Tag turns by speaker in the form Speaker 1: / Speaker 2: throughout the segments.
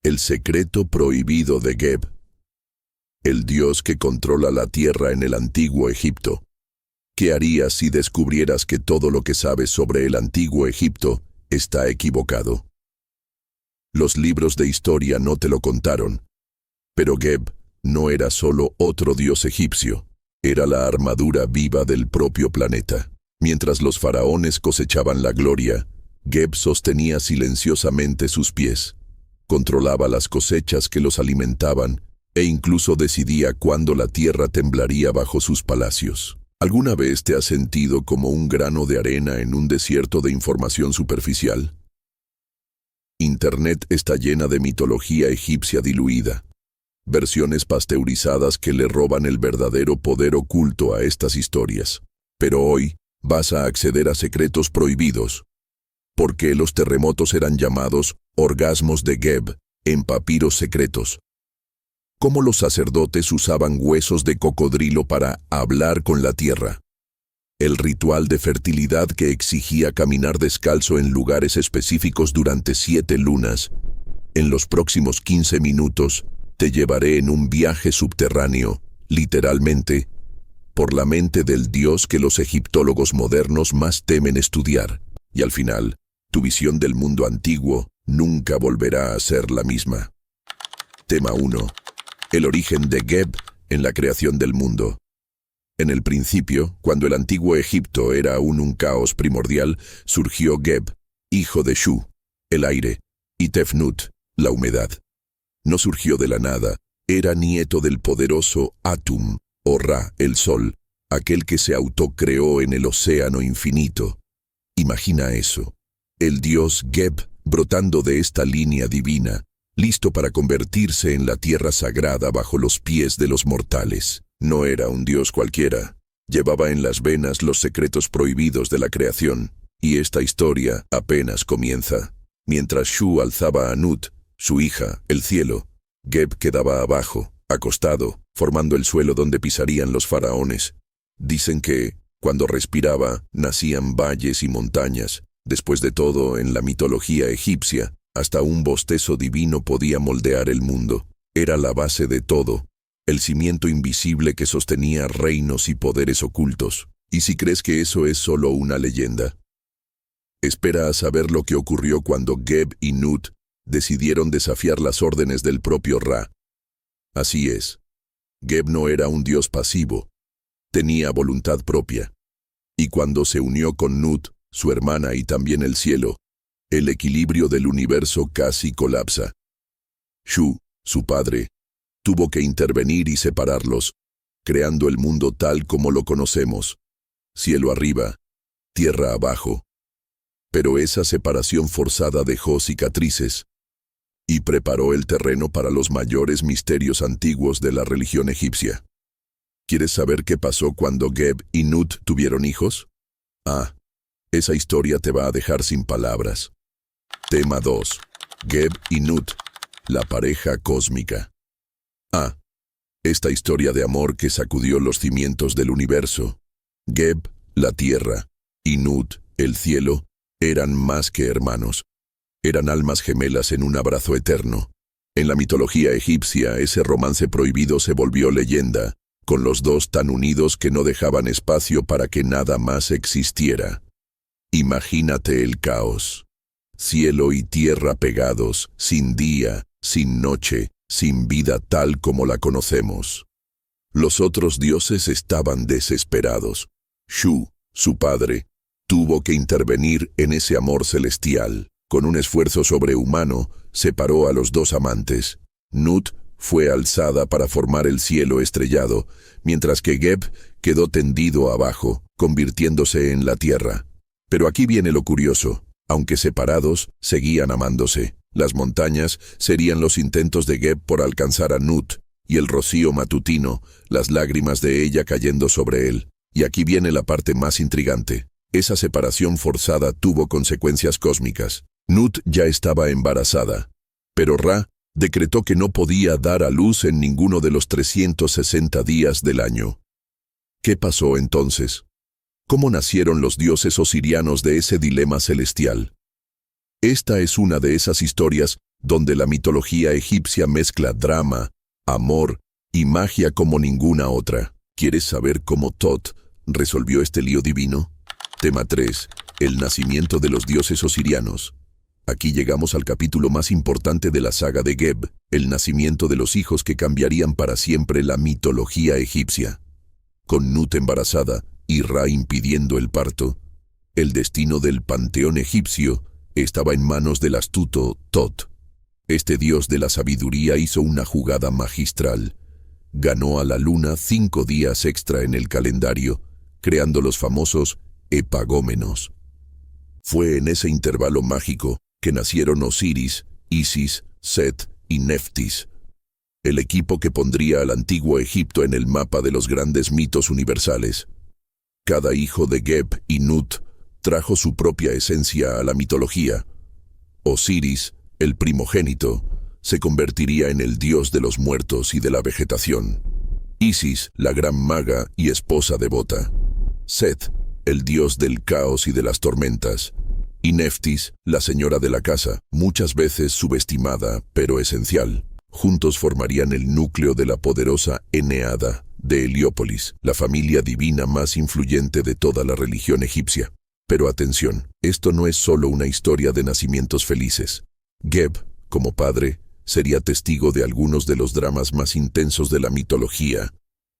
Speaker 1: El secreto prohibido de Geb. El dios que controla la tierra en el antiguo Egipto. ¿Qué harías si descubrieras que todo lo que sabes sobre el antiguo Egipto está equivocado? Los libros de historia no te lo contaron, pero Geb no era solo otro dios egipcio, era la armadura viva del propio planeta. Mientras los faraones cosechaban la gloria, Geb sostenía silenciosamente sus pies, controlaba las cosechas que los alimentaban e incluso decidía cuándo la tierra temblaría bajo sus palacios. ¿Alguna vez te has sentido como un grano de arena en un desierto de información superficial? Internet está llena de mitología egipcia diluida, versiones pasteurizadas que le roban el verdadero poder oculto a estas historias. Pero hoy vas a acceder a secretos prohibidos. ¿Por qué los terremotos eran llamados orgasmos de Geb en papiros secretos? ¿Cómo los sacerdotes usaban huesos de cocodrilo para hablar con la tierra? El ritual de fertilidad que exigía caminar descalzo en lugares específicos durante 7 lunas. En los próximos 15 minutos te llevaré en un viaje subterráneo, literalmente, por la mente del dios que los egiptólogos modernos más temen estudiar. Y al final, tu visión del mundo antiguo nunca volverá a ser la misma. Tema 1. El origen de Geb en la creación del mundo. En el principio, cuando el antiguo Egipto era aún un caos primordial, surgió Geb, hijo de Shu, el aire, y Tefnut, la humedad. No surgió de la nada, era nieto del poderoso Atum, o Ra, el sol, aquel que se autocreó en el océano infinito. Imagina eso, el dios Geb brotando de esta línea divina, listo para convertirse en la tierra sagrada bajo los pies de los mortales. No era un dios cualquiera, llevaba en las venas los secretos prohibidos de la creación, y esta historia apenas comienza. Mientras Shu alzaba a Nut, su hija, el cielo, Geb quedaba abajo, acostado, formando el suelo donde pisarían los faraones. Dicen que, cuando respiraba, nacían valles y montañas. Después de todo, en la mitología egipcia, hasta un bostezo divino podía moldear el mundo. Era la base de todo, el cimiento invisible que sostenía reinos y poderes ocultos. ¿Y si crees que eso es solo una leyenda? Espera a saber lo que ocurrió cuando Geb y Nut decidieron desafiar las órdenes del propio Ra. Así es, Geb no era un dios pasivo, tenía voluntad propia. Y cuando se unió con Nut, su hermana y también el cielo, el equilibrio del universo casi colapsa. Shu, su padre, tuvo que intervenir y separarlos, creando el mundo tal como lo conocemos, cielo arriba, tierra abajo. Pero esa separación forzada dejó cicatrices y preparó el terreno para los mayores misterios antiguos de la religión egipcia. ¿Quieres saber qué pasó cuando Geb y Nut tuvieron hijos? Esa historia te va a dejar sin palabras. Tema 2. Geb y Nut, la pareja cósmica. Esta historia de amor que sacudió los cimientos del universo. Geb, la tierra, y Nut, el cielo, eran más que hermanos. Eran almas gemelas en un abrazo eterno. En la mitología egipcia, ese romance prohibido se volvió leyenda, con los dos tan unidos que no dejaban espacio para que nada más existiera. Imagínate el caos. Cielo y tierra pegados, sin día, sin noche, sin vida tal como la conocemos. Los otros dioses estaban desesperados. Shu, su padre, tuvo que intervenir en ese amor celestial. Con un esfuerzo sobrehumano, separó a los dos amantes. Nut fue alzada para formar el cielo estrellado, mientras que Geb quedó tendido abajo, convirtiéndose en la tierra. Pero aquí viene lo curioso. Aunque separados, seguían amándose. Las montañas serían los intentos de Geb por alcanzar a Nut, y el rocío matutino, las lágrimas de ella cayendo sobre él. Y aquí viene la parte más intrigante. Esa separación forzada tuvo consecuencias cósmicas. Nut ya estaba embarazada, pero Ra decretó que no podía dar a luz en ninguno de los 360 días del año. ¿Qué pasó entonces? ¿Cómo nacieron los dioses osirianos de ese dilema celestial? Esta es una de esas historias donde la mitología egipcia mezcla drama, amor y magia como ninguna otra. ¿Quieres saber cómo Tot resolvió este lío divino? Tema 3. El nacimiento de los dioses osirianos. Aquí llegamos al capítulo más importante de la saga de Geb, el nacimiento de los hijos que cambiarían para siempre la mitología egipcia. Con Nut embarazada y Ra impidiendo el parto, el destino del panteón egipcio estaba en manos del astuto Tot. Este dios de la sabiduría hizo una jugada magistral. Ganó a la luna 5 días extra en el calendario, creando los famosos epagómenos. Fue en ese intervalo mágico que nacieron Osiris, Isis, Set y Neftis, el equipo que pondría al antiguo Egipto en el mapa de los grandes mitos universales. Cada hijo de Geb y Nut trajo su propia esencia a la mitología. Osiris, el primogénito, se convertiría en el dios de los muertos y de la vegetación. Isis, la gran maga y esposa devota. Set, el dios del caos y de las tormentas. Y Neftis, la señora de la casa, muchas veces subestimada, pero esencial. Juntos formarían el núcleo de la poderosa Eneada de Heliópolis, la familia divina más influyente de toda la religión egipcia. Pero atención, esto no es solo una historia de nacimientos felices. Geb, como padre, sería testigo de algunos de los dramas más intensos de la mitología,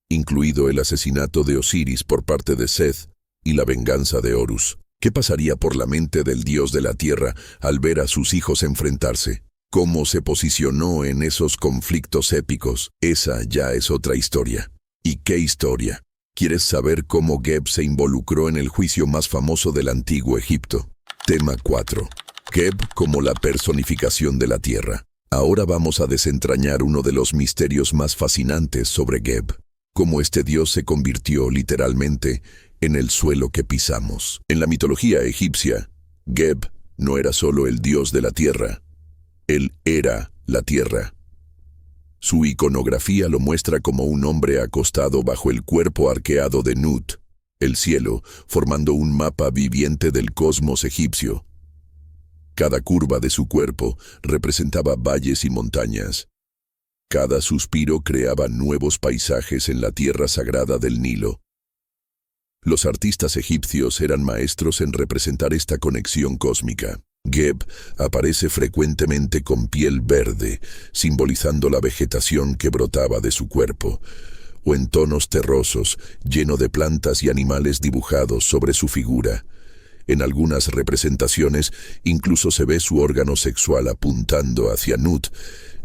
Speaker 1: incluido el asesinato de Osiris por parte de Seth y la venganza de Horus. ¿Qué pasaría por la mente del dios de la tierra al ver a sus hijos enfrentarse? ¿Cómo se posicionó en esos conflictos épicos? Esa ya es otra historia. ¿Y qué historia? ¿Quieres saber cómo Geb se involucró en el juicio más famoso del antiguo Egipto? Tema 4. Geb como la personificación de la tierra. Ahora vamos a desentrañar uno de los misterios más fascinantes sobre Geb. Cómo este dios se convirtió literalmente en el suelo que pisamos. En la mitología egipcia, Geb no era solo el dios de la tierra. Él era la tierra. Su iconografía lo muestra como un hombre acostado bajo el cuerpo arqueado de Nut, el cielo, formando un mapa viviente del cosmos egipcio. Cada curva de su cuerpo representaba valles y montañas. Cada suspiro creaba nuevos paisajes en la tierra sagrada del Nilo. Los artistas egipcios eran maestros en representar esta conexión cósmica. Geb aparece frecuentemente con piel verde, simbolizando la vegetación que brotaba de su cuerpo, o en tonos terrosos, lleno de plantas y animales dibujados sobre su figura. En algunas representaciones incluso se ve su órgano sexual apuntando hacia Nut,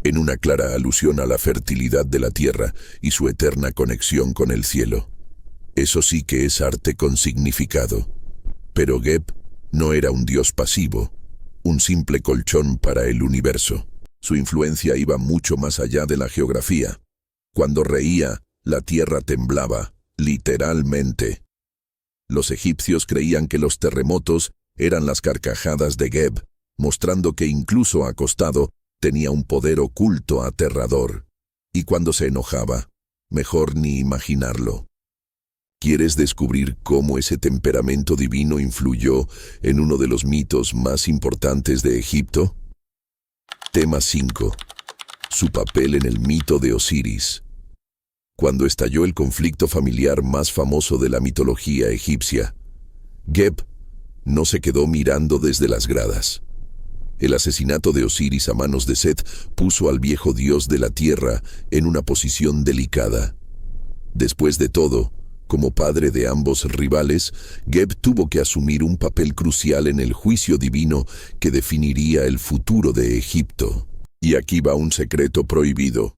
Speaker 1: en una clara alusión a la fertilidad de la tierra y su eterna conexión con el cielo. Eso sí que es arte con significado. Pero Geb no era un dios pasivo, un simple colchón para el universo. Su influencia iba mucho más allá de la geografía. Cuando reía, la tierra temblaba, literalmente. Los egipcios creían que los terremotos eran las carcajadas de Geb, mostrando que incluso acostado tenía un poder oculto aterrador. Y cuando se enojaba, mejor ni imaginarlo. ¿Quieres descubrir cómo ese temperamento divino influyó en uno de los mitos más importantes de Egipto? Tema 5. Su papel en el mito de Osiris. Cuando estalló el conflicto familiar más famoso de la mitología egipcia, Geb no se quedó mirando desde las gradas. El asesinato de Osiris a manos de Set puso al viejo dios de la tierra en una posición delicada. Después de todo, como padre de ambos rivales, Geb tuvo que asumir un papel crucial en el juicio divino que definiría el futuro de Egipto. Y aquí va un secreto prohibido.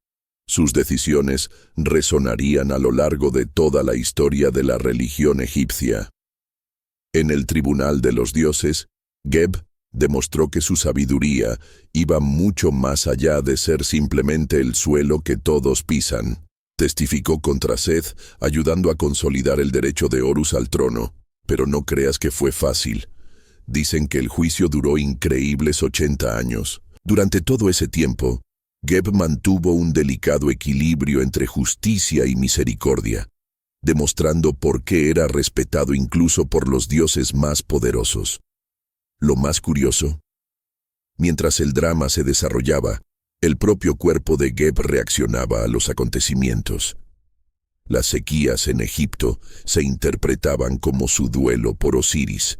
Speaker 1: Sus decisiones resonarían a lo largo de toda la historia de la religión egipcia. En el tribunal de los dioses, Geb demostró que su sabiduría iba mucho más allá de ser simplemente el suelo que todos pisan. Testificó contra Seth, ayudando a consolidar el derecho de Horus al trono, pero no creas que fue fácil. Dicen que el juicio duró increíbles 80 años. Durante todo ese tiempo, Geb mantuvo un delicado equilibrio entre justicia y misericordia, demostrando por qué era respetado incluso por los dioses más poderosos. Lo más curioso Mientras el drama se desarrollaba, el propio cuerpo de Geb reaccionaba a los acontecimientos. Las sequías en Egipto se interpretaban como su duelo por Osiris,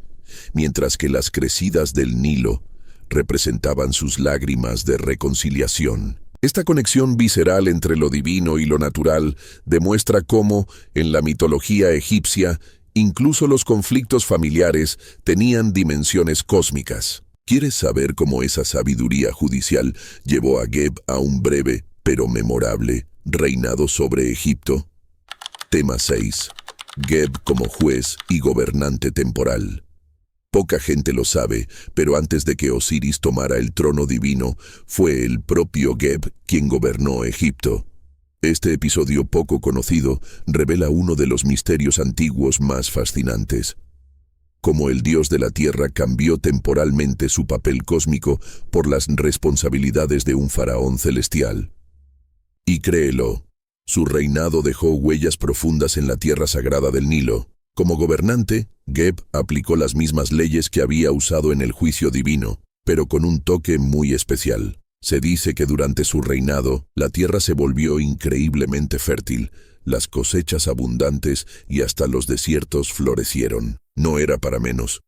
Speaker 1: mientras que las crecidas del Nilo representaban sus lágrimas de reconciliación. Esta conexión visceral entre lo divino y lo natural demuestra cómo, en la mitología egipcia, incluso los conflictos familiares tenían dimensiones cósmicas. ¿Quieres saber cómo esa sabiduría judicial llevó a Geb a un breve, pero memorable, reinado sobre Egipto? Tema 6. Geb como juez y gobernante temporal. Poca gente lo sabe, pero antes de que Osiris tomara el trono divino, fue el propio Geb quien gobernó Egipto. Este episodio poco conocido revela uno de los misterios antiguos más fascinantes. Cómo el dios de la tierra cambió temporalmente su papel cósmico por las responsabilidades de un faraón celestial. Y créelo, su reinado dejó huellas profundas en la tierra sagrada del Nilo. Como gobernante, Geb aplicó las mismas leyes que había usado en el juicio divino, pero con un toque muy especial. Se dice que durante su reinado, la tierra se volvió increíblemente fértil, las cosechas abundantes y hasta los desiertos florecieron. No era para menos.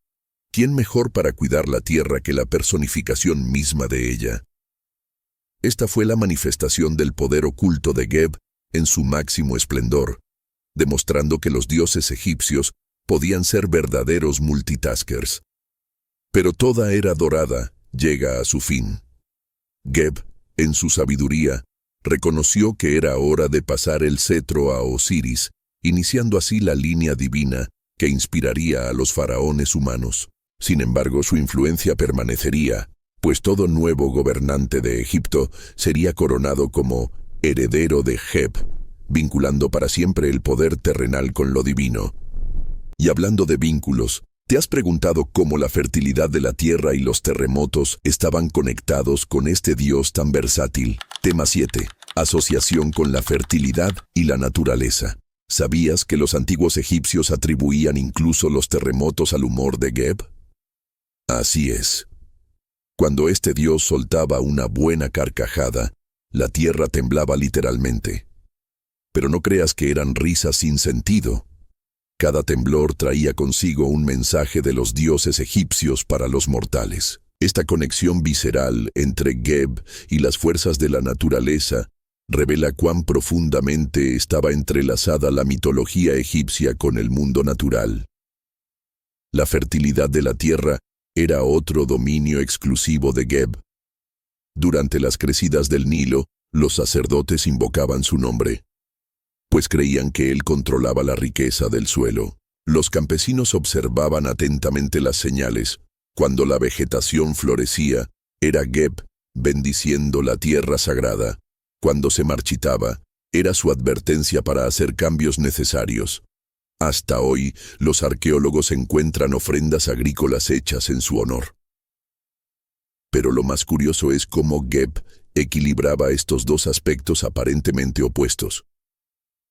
Speaker 1: ¿Quién mejor para cuidar la tierra que la personificación misma de ella? Esta fue la manifestación del poder oculto de Geb en su máximo esplendor, demostrando que los dioses egipcios podían ser verdaderos multitaskers. Pero toda era dorada llega a su fin. Geb, en su sabiduría, reconoció que era hora de pasar el cetro a Osiris, iniciando así la línea divina que inspiraría a los faraones humanos. Sin embargo, su influencia permanecería, pues todo nuevo gobernante de Egipto sería coronado como heredero de Geb, vinculando para siempre el poder terrenal con lo divino. Y hablando de vínculos, ¿te has preguntado cómo la fertilidad de la tierra y los terremotos estaban conectados con este dios tan versátil? Tema 7. Asociación con la fertilidad y la naturaleza. ¿Sabías que los antiguos egipcios atribuían incluso los terremotos al humor de Geb? Así es. Cuando este dios soltaba una buena carcajada, la tierra temblaba literalmente. Pero no creas que eran risas sin sentido. Cada temblor traía consigo un mensaje de los dioses egipcios para los mortales. Esta conexión visceral entre Geb y las fuerzas de la naturaleza revela cuán profundamente estaba entrelazada la mitología egipcia con el mundo natural. La fertilidad de la tierra era otro dominio exclusivo de Geb. Durante las crecidas del Nilo, los sacerdotes invocaban su nombre, pues creían que él controlaba la riqueza del suelo. Los campesinos observaban atentamente las señales. Cuando la vegetación florecía, era Geb bendiciendo la tierra sagrada. Cuando se marchitaba, era su advertencia para hacer cambios necesarios. Hasta hoy, los arqueólogos encuentran ofrendas agrícolas hechas en su honor. Pero lo más curioso es cómo Geb equilibraba estos dos aspectos aparentemente opuestos: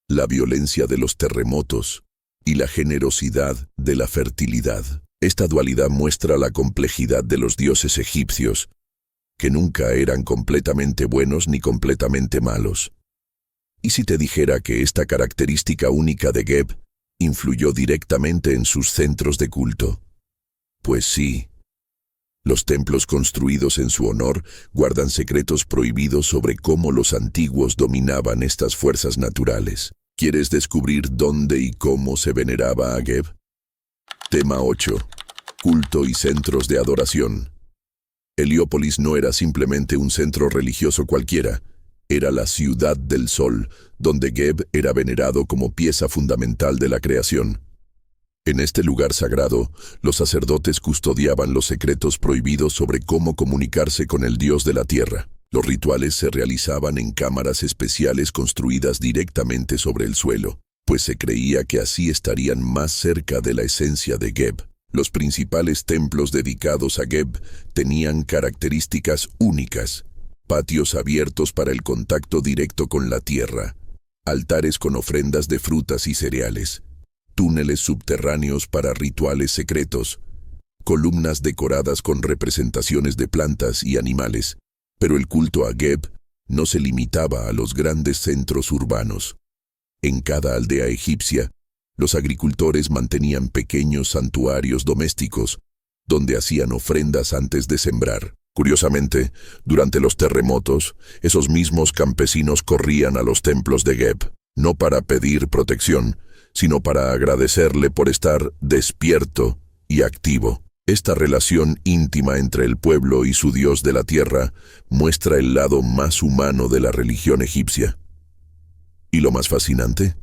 Speaker 1: la violencia de los terremotos y la generosidad de la fertilidad. Esta dualidad muestra la complejidad de los dioses egipcios, que nunca eran completamente buenos ni completamente malos. ¿Y si te dijera que esta característica única de Geb influyó directamente en sus centros de culto? Pues sí. Los templos construidos en su honor guardan secretos prohibidos sobre cómo los antiguos dominaban estas fuerzas naturales. ¿Quieres descubrir dónde y cómo se veneraba a Geb? Tema 8. Culto y centros de adoración. Heliópolis no era simplemente un centro religioso cualquiera. Era la ciudad del sol, donde Geb era venerado como pieza fundamental de la creación. En este lugar sagrado, los sacerdotes custodiaban los secretos prohibidos sobre cómo comunicarse con el dios de la tierra. Los rituales se realizaban en cámaras especiales construidas directamente sobre el suelo, pues se creía que así estarían más cerca de la esencia de Geb. Los principales templos dedicados a Geb tenían características únicas: patios abiertos para el contacto directo con la tierra, altares con ofrendas de frutas y cereales, túneles subterráneos para rituales secretos, columnas decoradas con representaciones de plantas y animales, pero el culto a Geb no se limitaba a los grandes centros urbanos. En cada aldea egipcia, los agricultores mantenían pequeños santuarios domésticos, donde hacían ofrendas antes de sembrar. Curiosamente, durante los terremotos, esos mismos campesinos corrían a los templos de Geb, no para pedir protección, sino para agradecerle por estar despierto y activo. Esta relación íntima entre el pueblo y su dios de la tierra muestra el lado más humano de la religión egipcia. ¿Y lo más fascinante?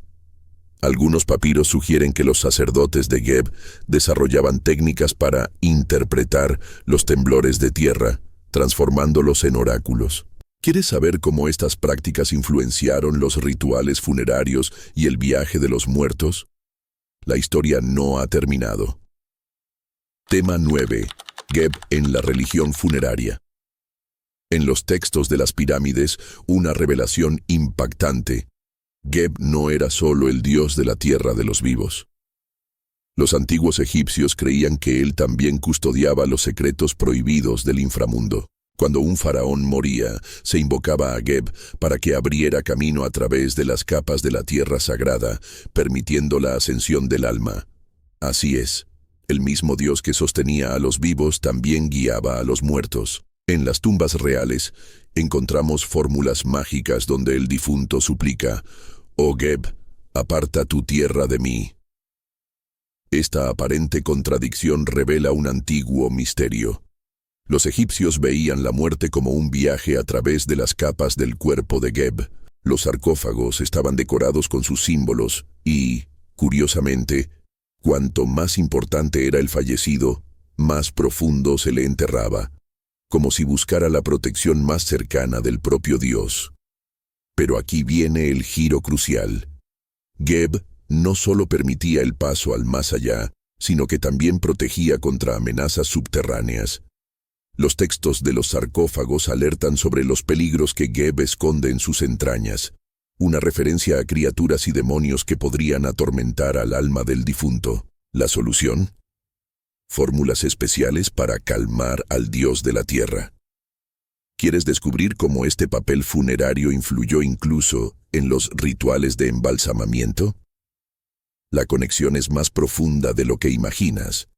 Speaker 1: Algunos papiros sugieren que los sacerdotes de Geb desarrollaban técnicas para interpretar los temblores de tierra, transformándolos en oráculos. ¿Quieres saber cómo estas prácticas influenciaron los rituales funerarios y el viaje de los muertos? La historia no ha terminado. Tema 9. Geb en la religión funeraria. En los textos de las pirámides, una revelación impactante. Geb no era solo el dios de la tierra de los vivos. Los antiguos egipcios creían que él también custodiaba los secretos prohibidos del inframundo. Cuando un faraón moría, se invocaba a Geb para que abriera camino a través de las capas de la tierra sagrada, permitiendo la ascensión del alma. Así es, el mismo Dios que sostenía a los vivos también guiaba a los muertos. En las tumbas reales, encontramos fórmulas mágicas donde el difunto suplica: «Oh Geb, aparta tu tierra de mí». Esta aparente contradicción revela un antiguo misterio. Los egipcios veían la muerte como un viaje a través de las capas del cuerpo de Geb. Los sarcófagos estaban decorados con sus símbolos y, curiosamente, cuanto más importante era el fallecido, más profundo se le enterraba, como si buscara la protección más cercana del propio Dios. Pero aquí viene el giro crucial. Geb no solo permitía el paso al más allá, sino que también protegía contra amenazas subterráneas. Los textos de los sarcófagos alertan sobre los peligros que Geb esconde en sus entrañas, una referencia a criaturas y demonios que podrían atormentar al alma del difunto. ¿La solución? Fórmulas especiales para calmar al dios de la tierra. ¿Quieres descubrir cómo este papel funerario influyó incluso en los rituales de embalsamamiento? La conexión es más profunda de lo que imaginas.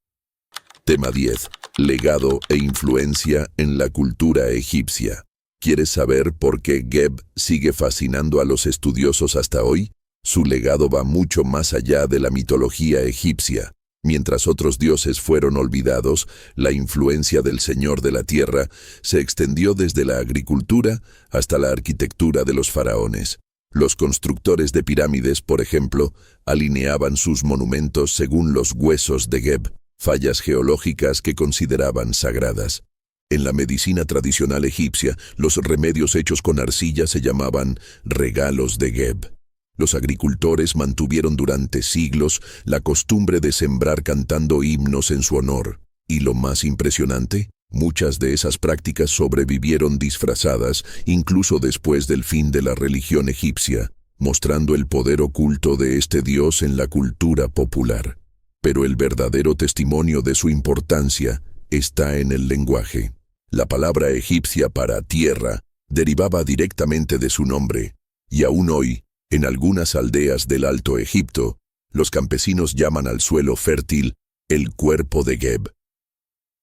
Speaker 1: Tema 10. Legado e influencia en la cultura egipcia. ¿Quieres saber por qué Geb sigue fascinando a los estudiosos hasta hoy? Su legado va mucho más allá de la mitología egipcia. Mientras otros dioses fueron olvidados, la influencia del Señor de la Tierra se extendió desde la agricultura hasta la arquitectura de los faraones. Los constructores de pirámides, por ejemplo, alineaban sus monumentos según los huesos de Geb, fallas geológicas que consideraban sagradas. En la medicina tradicional egipcia, los remedios hechos con arcilla se llamaban regalos de Geb. Los agricultores mantuvieron durante siglos la costumbre de sembrar cantando himnos en su honor. Y lo más impresionante, muchas de esas prácticas sobrevivieron disfrazadas incluso después del fin de la religión egipcia, mostrando el poder oculto de este dios en la cultura popular. Pero el verdadero testimonio de su importancia está en el lenguaje. La palabra egipcia para tierra derivaba directamente de su nombre, y aún hoy, en algunas aldeas del Alto Egipto, los campesinos llaman al suelo fértil el cuerpo de Geb.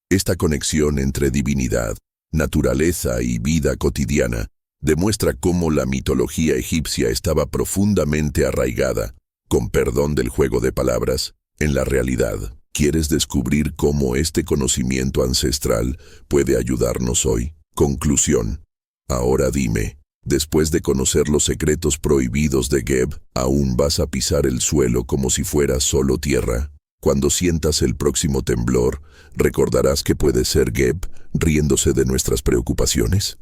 Speaker 1: Esta conexión entre divinidad, naturaleza y vida cotidiana demuestra cómo la mitología egipcia estaba profundamente arraigada, con perdón del juego de palabras, en la realidad. ¿Quieres descubrir cómo este conocimiento ancestral puede ayudarnos hoy? Conclusión. Ahora dime, después de conocer los secretos prohibidos de Geb, ¿aún vas a pisar el suelo como si fuera solo tierra? Cuando sientas el próximo temblor, ¿recordarás que puede ser Geb riéndose de nuestras preocupaciones?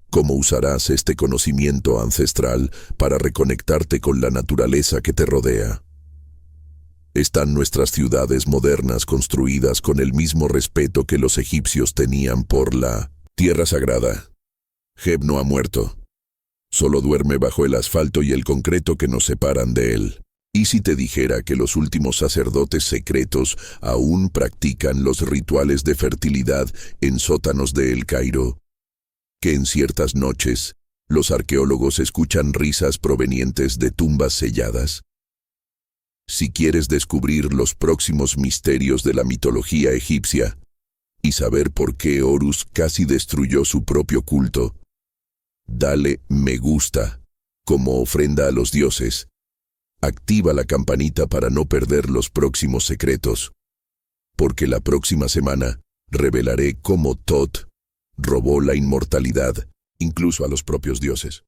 Speaker 1: ¿Cómo usarás este conocimiento ancestral para reconectarte con la naturaleza que te rodea? ¿Están nuestras ciudades modernas construidas con el mismo respeto que los egipcios tenían por la tierra sagrada? Geb no ha muerto. Solo duerme bajo el asfalto y el concreto que nos separan de él. ¿Y si te dijera que los últimos sacerdotes secretos aún practican los rituales de fertilidad en sótanos de El Cairo? Que en ciertas noches, los arqueólogos escuchan risas provenientes de tumbas selladas. Si quieres descubrir los próximos misterios de la mitología egipcia y saber por qué Horus casi destruyó su propio culto, dale me gusta como ofrenda a los dioses. Activa la campanita para no perder los próximos secretos, porque la próxima semana revelaré cómo Tot robó la inmortalidad incluso a los propios dioses.